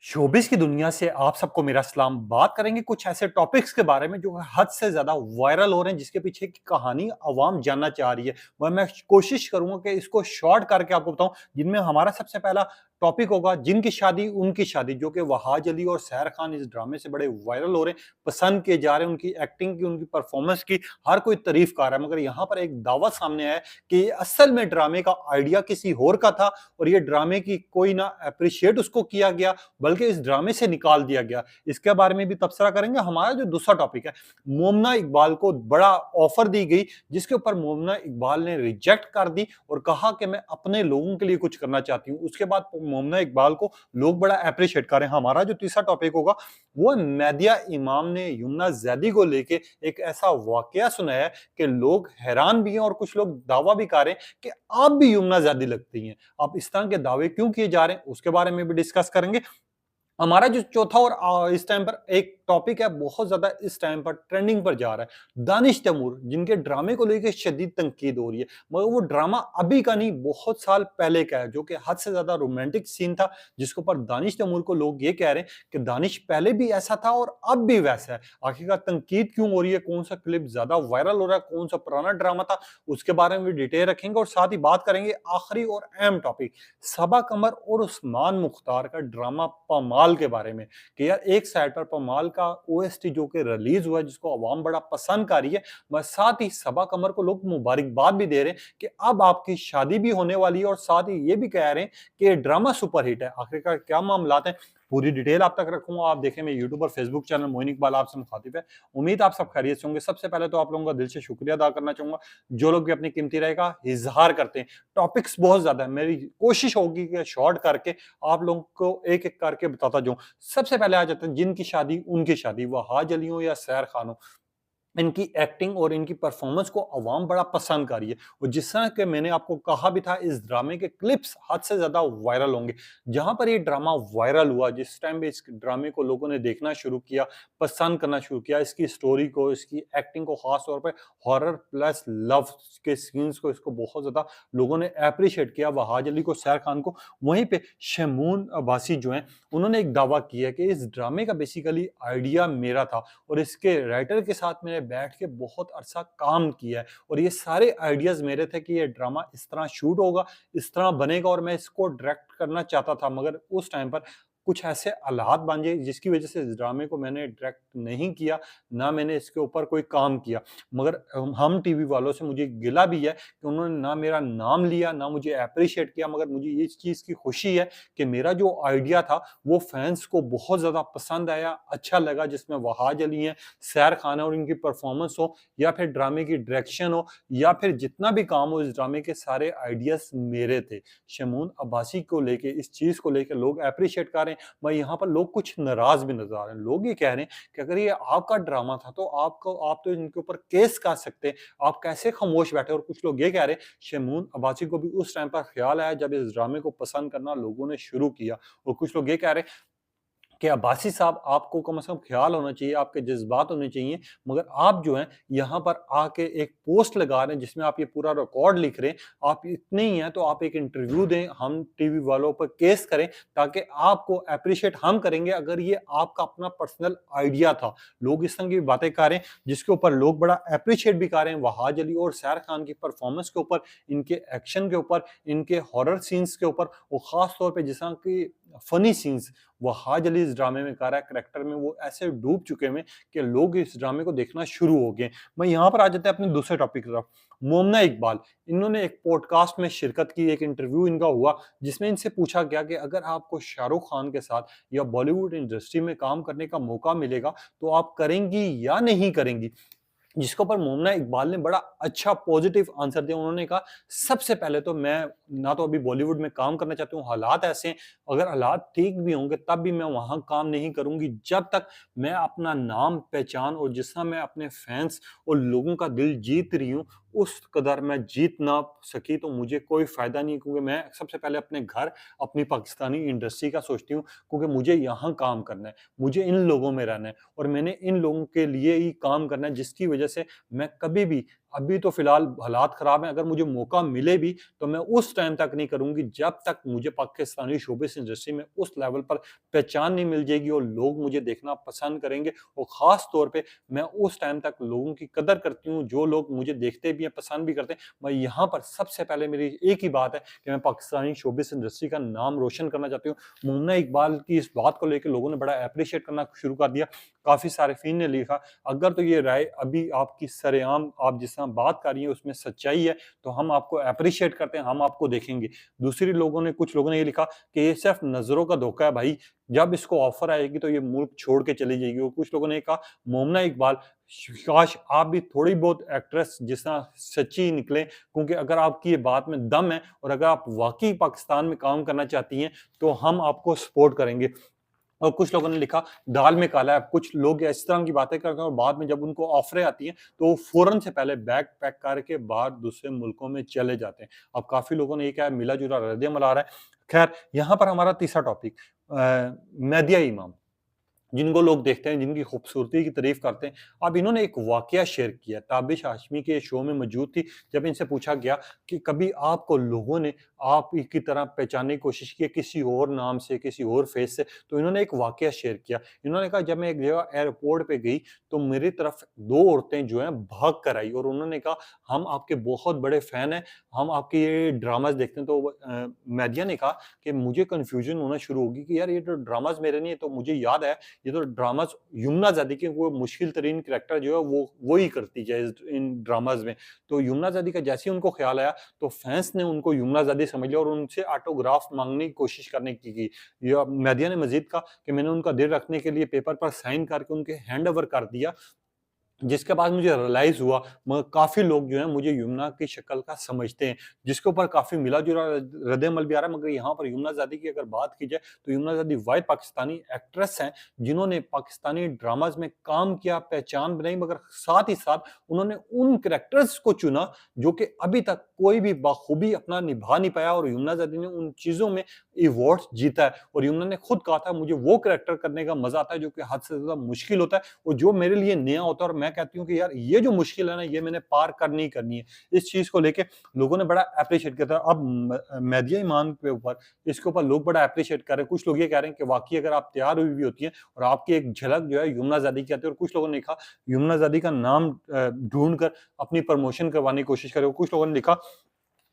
Showbiz की दुनिया से आप सबको मेरा सलाम। बात करेंगे कुछ ऐसे टॉपिक्स के बारे में जो हद से ज़्यादा वायरल हो रहे हैं, जिसके पीछे की कहानी अवाम जानना चाह रही है। वह मैं कोशिश करूँगा कि इसको शॉर्ट करके आपको बताऊँ, जिनमें हमारा सबसे पहला टॉपिक होगा जिनकी शादी उनकी शादी, जो कि वहाज अली और सैर खान इस ड्रामे से बड़े वायरल हो रहे हैं, पसंद किए जा रहे हैं। उनकी एक्टिंग की, उनकी परफॉर्मेंस की हर कोई तारीफ कर रहा है। मगर यहाँ पर एक दावा सामने आया है कि ये असल में ड्रामे का आइडिया किसी और का था और ये ड्रामे की कोई ना अप्रिशिएट उसको किया गया, बल्कि इस ड्रामे से निकाल दिया गया। इसके बारे में भी तबसरा करेंगे। हमारा जो दूसरा टॉपिक है, मोमना इकबाल को बड़ा ऑफर दी गई, जिसके ऊपर मोमना इकबाल ने रिजेक्ट कर दी और कहा कि मैं अपने लोगों के लिए कुछ करना चाहती हूँ। उसके बाद मोमना इकबाल को लोग बड़ा अप्रिशिएट कर रहे हैं। हमारा जो तीसरा टॉपिक होगा, वो मेदिया इमाम ने यमुना जैदी को लेके एक ऐसा वाकया सुनाया है कि लोग हैरान भी हैं और कुछ लोग दावा भी कर रहे हैं कि आप भी यमुना जैदी लगती हैं। अब इस तरह के दावे क्यों किए जा रहे हैं, उसके बारे में भी डिस्कस करेंगे। हमारा जो चौथा और इस टाइम पर एक टॉपिक है, बहुत ज्यादा इस टाइम पर ट्रेंडिंग पर जा रहा है, दानिश तैमूर, जिनके ड्रामे को लेकर शदीद तनकीद हो रही है। मगर वो ड्रामा अभी का नहीं, बहुत साल पहले का है, जो कि हद से ज्यादा रोमांटिक सीन था, जिसके ऊपर दानिश तैमूर को लोग ये कह रहे हैं कि दानिश पहले भी ऐसा था और अब भी वैसा है। आखिरकार तनकीद क्यों हो रही है, कौन सा क्लिप ज्यादा वायरल हो रहा है, कौन सा पुराना ड्रामा था, उसके बारे में भी डिटेल रखेंगे। और साथ ही बात करेंगे आखिरी और अहम टॉपिक, सबा कमर और उस्मान मुख्तार का ड्रामा पमाल के बारे में। कि यार एक साइड पर पमाल का ओएसटी जो कि रिलीज हुआ है, जिसको अवाम बड़ा पसंद कर रही है, मगर साथ ही सबा कमर को लोग मुबारकबाद भी दे रहे हैं कि अब आपकी शादी भी होने वाली है, और साथ ही ये भी कह रहे हैं कि ये ड्रामा सुपरहिट है। आखिरकार क्या मामलात हैं, पूरी डिटेल आप तक रखूंगा। आप देखें, मैं यूट्यूब और फेसबुक चैनल मोइन इकबाल आपसे मुखातिब है। उम्मीद आप सब खैरियत से होंगे। सबसे पहले तो आप लोगों का दिल से शुक्रिया अदा करना चाहूंगा, जो लोग भी अपनी कीमती राय का इजहार करते हैं। टॉपिक्स बहुत ज्यादा है, मेरी कोशिश होगी कि शॉर्ट करके आप लोगों को एक एक करके बताता जाऊं। सबसे पहले आ जाते हैं जिनकी शादी उनकी शादी, वहाज अली हो या सैर खान हो, इनकी एक्टिंग और इनकी परफॉर्मेंस को अवाम बड़ा पसंद कर रही है। और जिस तरह के मैंने आपको कहा भी था, इस ड्रामे के क्लिप्स हद से ज्यादा वायरल होंगे। जहां पर ये ड्रामा वायरल हुआ, जिस टाइम पे इस ड्रामे को लोगों ने देखना शुरू किया, पसंद करना शुरू किया, इसकी स्टोरी को, इसकी एक्टिंग को, खास तौर पर हॉरर प्लस लव के सीन्स को, इसको बहुत ज्यादा लोगों ने अप्रिशिएट किया, वहाज अली को, सैर खान को। वहीं पे शमून अब्बासी जो है, उन्होंने एक दावा किया कि इस ड्रामे का बेसिकली आइडिया मेरा था और इसके राइटर के साथ मैंने बैठ के बहुत अरसा काम किया है, और ये सारे आइडियाज मेरे थे कि ये ड्रामा इस तरह शूट होगा, इस तरह बनेगा, और मैं इसको डायरेक्ट करना चाहता था। मगर उस टाइम पर कुछ ऐसे हालात बन गए, जिसकी वजह से इस ड्रामे को मैंने डायरेक्ट नहीं किया, ना मैंने इसके ऊपर कोई काम किया। मगर हम टीवी वालों से मुझे गिला भी है कि उन्होंने ना मेरा नाम लिया, ना मुझे अप्रिशिएट किया। मगर मुझे इस चीज़ की खुशी है कि मेरा जो आइडिया था वो फैंस को बहुत ज़्यादा पसंद आया, अच्छा लगा, जिसमें वहाज अली हैं, सैर खान है, और इनकी परफॉर्मेंस हो, या फिर ड्रामे की डायरेक्शन हो, या फिर जितना भी काम हो, इस ड्रामे के सारे आइडियाज मेरे थे। शमून अब्बासी को लेके, इस चीज़ को लेके लोग अप्रिशिएट कर रहे हैं। मैं यहाँ पर लोग कुछ नाराज भी नजर आ रहे हैं। लोग ये कह रहे हैं कि अगर ये आपका ड्रामा था तो आप तो इनके ऊपर केस कर सकते हैं, आप कैसे खामोश बैठे। और कुछ लोग ये कह रहे हैं शमून अब्बासी को भी उस टाइम पर ख्याल आया जब इस ड्रामे को पसंद करना लोगों ने शुरू किया। और कुछ लोग ये कह रहे हैं कि अब्बासी साहब, आपको कम से कम ख्याल होना चाहिए, आपके जज्बात होने चाहिए, मगर आप जो हैं यहाँ पर आके एक पोस्ट लगा रहे हैं जिसमें आप ये पूरा रिकॉर्ड लिख रहे हैं। आप इतने ही हैं तो आप एक इंटरव्यू दें, हम टीवी वालों पर केस करें, ताकि आपको अप्रिशिएट हम करेंगे अगर ये आपका अपना पर्सनल आइडिया था। लोग इस तरह की बातें कर रहे हैं, जिसके ऊपर लोग बड़ा अप्रिशिएट भी कर रहे हैं वहाज अली और सैर खान की परफॉर्मेंस के ऊपर, इनके एक्शन के ऊपर, इनके हॉरर सीन्स के ऊपर, और खास तौर पर जिस तरह की फनी सीन्स वहाज अली इस ड्रामे में कर रहा है, करैक्टर में वो ऐसे डूब चुके हैं कि लोग इस ड्रामे को देखना शुरू हो गए। मैं यहाँ पर आ जाते हैं अपने दूसरे टॉपिक की तरफ। मोमना इकबाल, इन्होंने एक पॉडकास्ट में शिरकत की, एक इंटरव्यू इनका हुआ, जिसमें इनसे पूछा गया कि अगर आपको शाहरुख खान के साथ या बॉलीवुड इंडस्ट्री में काम करने का मौका मिलेगा तो आप करेंगी या नहीं करेंगी। जिसके ऊपर मोमना इकबाल ने बड़ा अच्छा पॉजिटिव आंसर दिया। उन्होंने कहा, सबसे पहले तो मैं ना तो अभी बॉलीवुड में काम करना चाहती हूँ, हालात ऐसे हैं, अगर हालात ठीक भी होंगे तब भी मैं वहां काम नहीं करूंगी जब तक मैं अपना नाम पहचान, और जिस तरह मैं अपने फैंस और लोगों का दिल जीत रही हूँ उस कदर मैं जीत ना सकी तो मुझे कोई फायदा नहीं। क्योंकि मैं सबसे पहले अपने घर, अपनी पाकिस्तानी इंडस्ट्री का सोचती हूँ, क्योंकि मुझे यहाँ काम करना है, मुझे इन लोगों में रहना है, और मैंने इन लोगों के लिए ही काम करना है, जिसकी वजह से मैं कभी भी अभी तो फिलहाल हालात खराब हैं, अगर मुझे मौका मिले भी तो मैं उस टाइम तक नहीं करूँगी जब तक मुझे पाकिस्तानी शोबिस इंडस्ट्री में उस लेवल पर पहचान नहीं मिल जाएगी और लोग मुझे देखना पसंद करेंगे। और ख़ास तौर पे मैं उस टाइम तक लोगों की कदर करती हूँ, जो लोग मुझे देखते भी हैं, पसंद भी करते हैं। मैं यहाँ पर सबसे पहले मेरी एक ही बात है कि मैं पाकिस्तानी शोबिस इंडस्ट्री का नाम रोशन करना चाहती हूँ। मुन्ना इकबाल की इस बात को लेके लोगों ने बड़ा एप्रिशिएट करना शुरू कर दिया। काफ़ी सारिफ़ीन ने लिखा, अगर तो ये राय अभी आपकी सरेआम आप जिस तरह बात कर रही हैं उसमें सच्चाई है, तो हम आपको एप्रिशिएट करते हैं, हम आपको देखेंगे। कुछ लोगों ने ये लिखा कि ये सिर्फ़ नज़रों का धोखा है भाई, जब इसको ऑफ़र आएगी तो ये मुल्क छोड़ के चली जाएगी। और कुछ लोगों ने कहा, मोमना इकबाल, काश आप भी थोड़ी बहुत एक्ट्रेस जिस तरह सच्ची निकलें, क्योंकि अगर आपकी ये बात में दम है और अगर आप वाक़ई पाकिस्तान में काम करना चाहती हैं, तो हम आपको सपोर्ट करेंगे। और कुछ लोगों ने लिखा, दाल में काला है। कुछ लोग इस तरह की बातें करते हैं और बाद में जब उनको ऑफ़रें आती हैं, तो वो फ़ौरन से पहले बैग पैक करके बाहर दूसरे मुल्कों में चले जाते हैं। अब काफ़ी लोगों ने ये कहा, मिला-जुला रद्द-ए-अमल आ रहा है। ख़ैर, यहाँ पर हमारा तीसरा टॉपिक मेहदिया इमाम। जिनको लोग देखते हैं, जिनकी खूबसूरती की तारीफ़ करते हैं। अब इन्होंने एक वाक़या शेयर किया, ताबिश हाशमी के शो में मौजूद थी, जब इनसे पूछा गया कि कभी आपको लोगों ने आप ही की तरह पहचानने की कोशिश की है किसी और नाम से, किसी और फ़ेस से, तो इन्होंने एक वाक़या शेयर किया। इन्होंने कहा, जब मैं एक जगह एयरपोर्ट पे गई, तो मेरी तरफ 2 औरतें जो हैं भाग कर आई और उन्होंने कहा, हम आपके बहुत बड़े फ़ैन हैं, हम आपके ये ड्रामाज़ देखते हैं। तो मेहदिया ने कहा कि मुझे कन्फ्यूज़न होना शुरू हो गई कि यार ये तो ड्रामाज़ मेरे नहीं है, तो मुझे याद आया ये तो ड्रामास यमुना ज़ादी के वो मुश्किल तरीन कैरेक्टर जो है वो ही करती है इन ड्रामास में। तो यमुना ज़ादी का जैसे ही उनको ख़्याल आया तो फैन्स ने उनको यमुना ज़ादी समझ लिया और उनसे ऑटोग्राफ माँगने की कोशिश करने की। या मेहदिया ने मज़ीद कहा कि मैंने उनका दिल रखने के लिए पेपर पर साइन करके उनके हैंड ओवर कर दिया। जिसके बाद मुझे रियलाइज़ हुआ म काफ़ी लोग जो हैं मुझे यमुना की शक्ल का समझते हैं, जिसके ऊपर काफ़ी मिला-जुला रद्द-ए-अमल भी आ रहा है। मगर यहाँ पर यमुना ज़ादी की अगर बात की जाए, तो यमुना ज़ादी वाहिद पाकिस्तानी एक्ट्रेस हैं, जिन्होंने पाकिस्तानी ड्रामाज़ में काम किया, पहचान बनाई, मगर साथ ही साथ उन्होंने उन कैरेक्टर्स को चुना, जो कि अभी तक कोई भी बाखूबी अपना निभा नहीं पाया और यमुना ज़ादी ने उन चीज़ों में अवार्ड्स जीता है। और यमुना ने खुद कहा था, मुझे वो कैरेक्टर करने का मज़ा आता है, जो कि हद से ज़्यादा मुश्किल होता है और जो मेरे लिए नया होता है और मैं कहती हूँ कि यार ये जो मुश्किल है ना, ये मैंने पार करनी ही करनी है। इस चीज़ को लेके लोगों ने बड़ा एप्रिशिएट किया था। अब मेहदिया ईमान के ऊपर इसके ऊपर लोग बड़ा एप्रिशिएट कर रहे हैं। कुछ लोग ये कह रहे हैं कि वाक़ई अगर आप तैयार हुई भी होती हैं और आपकी एक झलक जो है यमुना ज़ादी की आती है। और कुछ लोगों ने लिखा, यमुना ज़ादी का नाम ढूँढ कर अपनी प्रमोशन करवाने की कोशिश कर रहे हो। कुछ लोगों ने लिखा,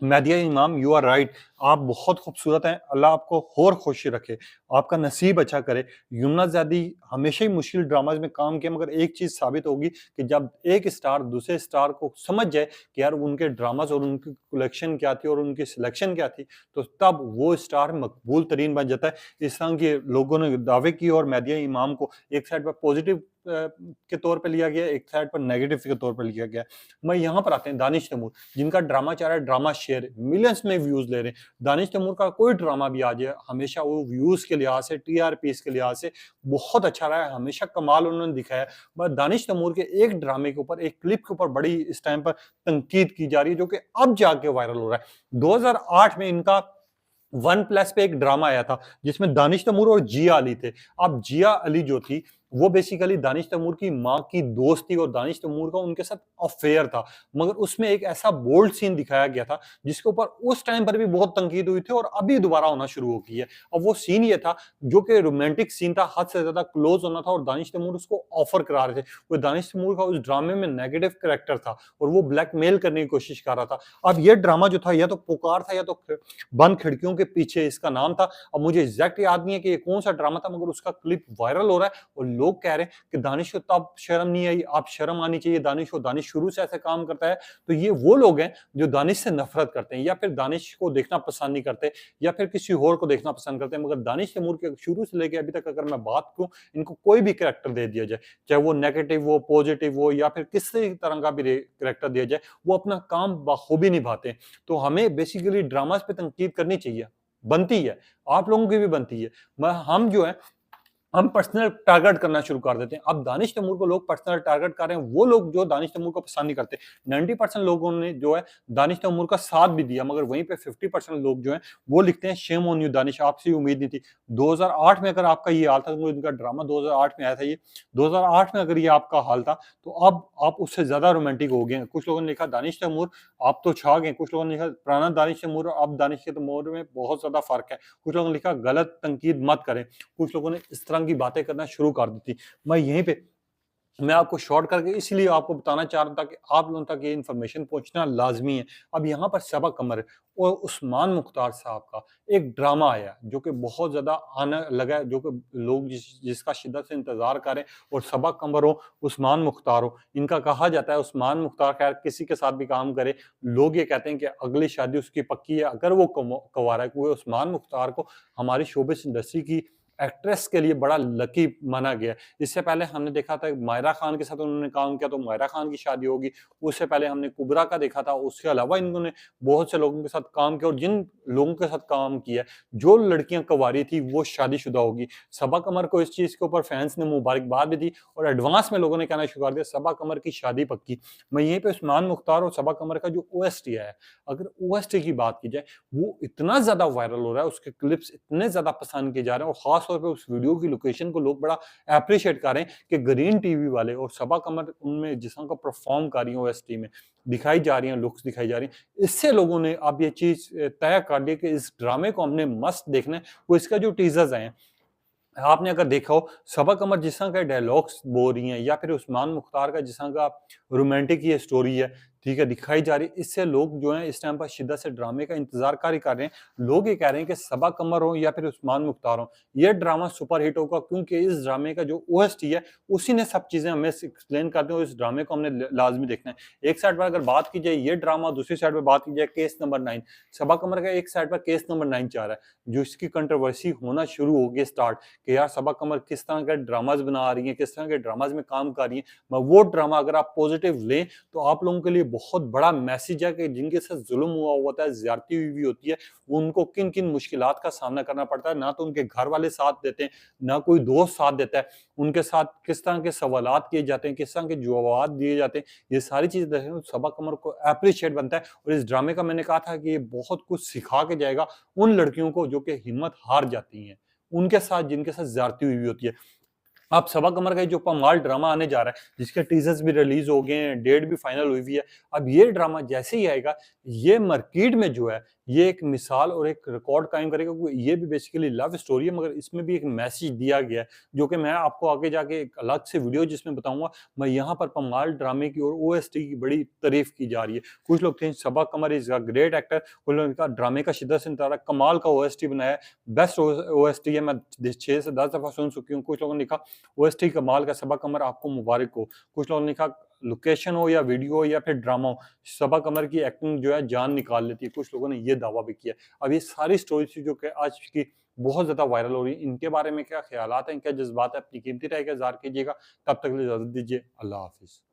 मेहदिया इमाम, यू आर राइट, आप बहुत खूबसूरत हैं, अल्लाह आपको और खुश रखे, आपका नसीब अच्छा करे। यमुना ज़ादी हमेशा ही मुश्किल ड्रामाज़ में काम किया, मगर एक चीज़ साबित होगी कि जब एक स्टार दूसरे स्टार को समझ जाए कि यार उनके ड्रामाज़ और उनकी कलेक्शन क्या थी और उनकी सिलेक्शन क्या थी, तो तब वो स्टार मकबूल तरीन बन जाता है। इस तरह के लोगों ने दावे किए और मेहदिया इमाम को एक साइड पर पॉजिटिव के तौर पे लिया गया, एक साइड पर नेगेटिव के तौर पे लिया गया। मैं यहाँ पर आते हैं दानिश तैमूर, जिनका ड्रामा चल रहा है, ड्रामा शेयर मिलियंस में व्यूज़ ले रहे हैं। दानिश तैमूर का कोई ड्रामा भी आ जाए, हमेशा वो व्यूज़ के लिहाज से, टीआरपीज़ के लिहाज से बहुत अच्छा रहा है, हमेशा कमाल उन्होंने दिखाया है। बस दानिश तैमूर के एक ड्रामे के ऊपर, एक क्लिप के ऊपर बड़ी इस टाइम पर तनकीद की जा रही है, जो कि अब जाके वायरल हो रहा है। 2008 में इनका वन प्लस पे एक ड्रामा आया था, जिसमें दानिश तैमूर और जिया अली थे। अब जिया अली जो थी, वो बेसिकली दानिश तैमूर की माँ की दोस्त थी और दानिश तैमूर का उनके साथ अफेयर था। मगर उसमें एक ऐसा बोल्ड सीन दिखाया गया था, जिसके ऊपर उस टाइम पर भी बहुत तनकीद हुई थी और अभी दोबारा होना शुरू हो गई है। अब वो सीन ये था, जो कि रोमांटिक सीन था, हद से ज़्यादा क्लोज़ होना था और दानिश तैमूर उसको ऑफ़र करा रहे थे। वो दानिश तैमूर का उस ड्रामे में नेगेटिव कैरेक्टर था और वो ब्लैकमेल करने की कोशिश कर रहा था। अब ये ड्रामा जो था, या तो पुकार था या तो बंद खिड़कियों के पीछे इसका नाम था। अब मुझे एग्ज़ैक्ट याद नहीं है कि ये कौन-सा ड्रामा था, मगर उसका क्लिप वायरल हो रहा है और लोग कह रहे हैं कि दानिश को तब शर्म नहीं आई, अब शर्म आनी चाहिए दानिश को, दानिश शुरू से ऐसे काम करता है। तो ये वो लोग हैं जो दानिश से नफ़रत करते हैं या फिर दानिश को देखना पसंद नहीं करते या फिर किसी और को देखना पसंद करते हैं। मगर दानिश तैमूर के शुरू से लेके अभी तक अगर मैं बात करूँ, इनको कोई भी कैरेक्टर दे दिया जाए, चाहे वो नेगेटिव हो, पॉजिटिव हो या फिर किसी तरह का भी कैरेक्टर दिया जाए, वो अपना काम बखूबी निभाते हैं। तो हमें बेसिकली ड्रामाज़ पे तनकीद करनी चाहिए, बनती है, आप लोगों की भी बनती है। हम जो है हम पर्सनल टारगेट करना शुरू कर देते हैं। अब दानिश तैमूर को लोग पर्सनल टारगेट कर रहे हैं, वो लोग जो दानिश तैमूर को पसंद नहीं करते। 90% लोगों ने जो है दानिश तैमूर का साथ भी दिया, मगर वहीं पे 50% लोग जो हैं वो लिखते हैं शेम ऑन यू दानिश, आपसे ये उम्मीद नहीं थी। 2008 में अगर आपका ये हाल था, क्योंकि इनका ड्रामा 2008 में आया था ये, 2008 में अगर ये आपका हाल था, तो अब आप उससे ज़्यादा रोमांटिक हो गए हैं। कुछ लोगों ने लिखा दानिश तैमूर आप तो छा गए, कुछ लोगों ने लिखा पुराना दानिश तैमूर और अब दानिश के तैमूर में बहुत ज़्यादा फ़र्क है। कुछ लोगों ने लिखा गलत तनकीद मत करें। कुछ लोगों ने इस तरह की बातें करना शुरू कर दी थी। मैं यहीं पे मैं आपको शॉर्ट करके इसलिए आपको बताना चाह रहा था कि आप लोगों तक ये इन्फॉर्मेशन पहुँचना लाज़मी है। अब यहाँ पर सबा कमर और उस्मान मुख्तार साहब का एक ड्रामा आया, जो कि बहुत ज़्यादा आने लगा है, जो कि लोग जिसका शिद्दत से इंतज़ार कर रहे हैं, और सबा कमर हो, उस्मान मुख्तार हो, इनका कहा जाता है उस्मान मुख्तार खैर किसी के साथ भी काम करे, लोग ये कहते हैं कि अगली शादी उसकी पक्की है, अगर वो कुँवारा है, क्योंकि उस्मान मुख्तार को हमारी शोबिज़ इंडस्ट्री की एक्ट्रेस के लिए बड़ा लकी माना गया है। इससे पहले हमने देखा था मायरा खान के साथ उन्होंने काम किया तो मायरा खान की शादी होगी। उससे पहले हमने कुबरा का देखा था, उसके अलावा इन्होंने बहुत से लोगों के साथ काम किया, और जिन लोगों के साथ काम किया, जो लड़कियाँ कुँवारी थी वो शादीशुदा होगी। सबा कमर को इस चीज़ के ऊपर फैन्स ने मुबारकबाद भी दी, और एडवांस में लोगों ने कहना शुरू कर दिया सबा कमर की शादी पक्की। मैं यहीं पे उस्मान मुख्तार और सबा कमर का जो ओएसटी है, अगर ओएसटी की बात की जाए, वो इतना ज़्यादा वायरल हो रहा है, उसके क्लिप्स इतने ज़्यादा पसंद किए जा रहे हैं, और ख़ास तौर पे उस वीडियो की लोकेशन को लोग बड़ा एप्रिशिएट कर रहे हैं कि ग्रीन टीवी वाले और सबा कमर उनमें जिस तरह का परफॉर्म कर रही हैं ओएसटी में, दिखाई जा रही हैं, लुक्स दिखाई जा रही हैं। इससे लोगों ने अब ये चीज़ तय कर ली कि इस ड्रामे को हमने मस्ट देखना है। वो इसका जो टीज़र्स आए हैं, आपने अगर देखा हो, सबा कमर जिस तरह के डायलॉग्स बोल रही हैं, या फिर उस्मान मुख्तार का जिस तरह का रोमांटिक ये स्टोरी है, ठीक है, दिखाई जा रही है, इससे लोग जो हैं इस टाइम पर शिद्दत से ड्रामे का इंतज़ार कर रहे हैं। लोग ये कह रहे हैं कि सबा कमर हो या फिर उस्मान मुख्तार हो, ये ड्रामा सुपर हिट होगा, क्योंकि इस ड्रामे का जो ओएसटी है, उसी ने सब चीज़ें हमें एक्सप्लेन कर दी, और इस ड्रामे को हमने ल लाज़मी देखना है। एक साइड पर अगर बात की जाए ये ड्रामा, दूसरी साइड पे बात की जाए केस नंबर 9, सबा कमर का एक साइड पर केस नंबर 9 चल रहा है, जो इसकी कंट्रोवर्सी होना शुरू हो गई स्टार्ट, कि यार सबा कमर किस तरह के ड्रामाज़ बना रही हैं, किस तरह के ड्रामाज़ में काम कर रही हैं। वो ड्रामा अगर आप पॉजिटिव लें, तो आप लोगों के लिए बहुत बड़ा मैसेज है कि जिनके साथ ज़ुल्म हुआ होता है, ज़्यादती हुई होती है, उनको किन-किन मुश्किलात का सामना करना पड़ता है। ना तो उनके घर वाले साथ देते हैं, ना कोई दोस्त साथ देता है। उनके साथ किस तरह के सवालात किए जाते हैं, किस तरह के जवाब दिए जाते हैं, ये सारी चीज़ें देखने में सबा कमर को एप्रिशिएट बनता है, और इस ड्रामे का मैंने कहा था कि ये बहुत कुछ सिखा के जाएगा उन लड़कियों को जो कि हिम्मत हार जाती हैं, उनके साथ जिनके साथ ज़्यादती हुई होती है। अब सबा कमर का ये जो पमाल ड्रामा आने जा रहा है, जिसके टीज़र्स भी रिलीज़ हो गए हैं, डेट भी फाइनल हुई हुई है। अब ये ड्रामा जैसे ही आएगा, ये मार्केट में जो है, ये एक मिसाल और एक रिकॉर्ड कायम करेगा, क्योंकि ये भी बेसिकली लव स्टोरी है, मगर इसमें भी एक मैसेज दिया गया है, जो कि मैं आपको आगे जाके एक अलग से वीडियो जिसमें बताऊँगा। मैं यहाँ पर पमाल ड्रामे की और ओएसटी की बड़ी तारीफ़ की जा रही है। कुछ लोग थे सबा कमर इज़ अ ग्रेट एक्टर, कुछ लोगों ने कहा ड्रामे का शिद्दत से इंतज़ार है, कमाल का ओएसटी बनाया है, बेस्ट ओएसटी है, मैं 6 से 10 दफ़ा सुन चुकी हूँ। कुछ लोगों ने लिखा ओएसटी कमाल का, सबा कमर आपको मुबारक हो। कुछ लोगों ने लिखा लोकेशन हो या वीडियो हो या फिर ड्रामा हो, सबा कमर की एक्टिंग जो है जान निकाल लेती है। कुछ लोगों ने ये दावा भी किया। अब ये सारी स्टोरीज़ जो कि आज की बहुत ज़्यादा वायरल हो रही है, इनके बारे में क्या ख़्यालात हैं, क्या जज़्बात हैं, अपनी कीमती राय का इज़हार कीजिएगा। तब तक के लिए इजाज़त दीजिए। अल्लाह हाफ़िज़।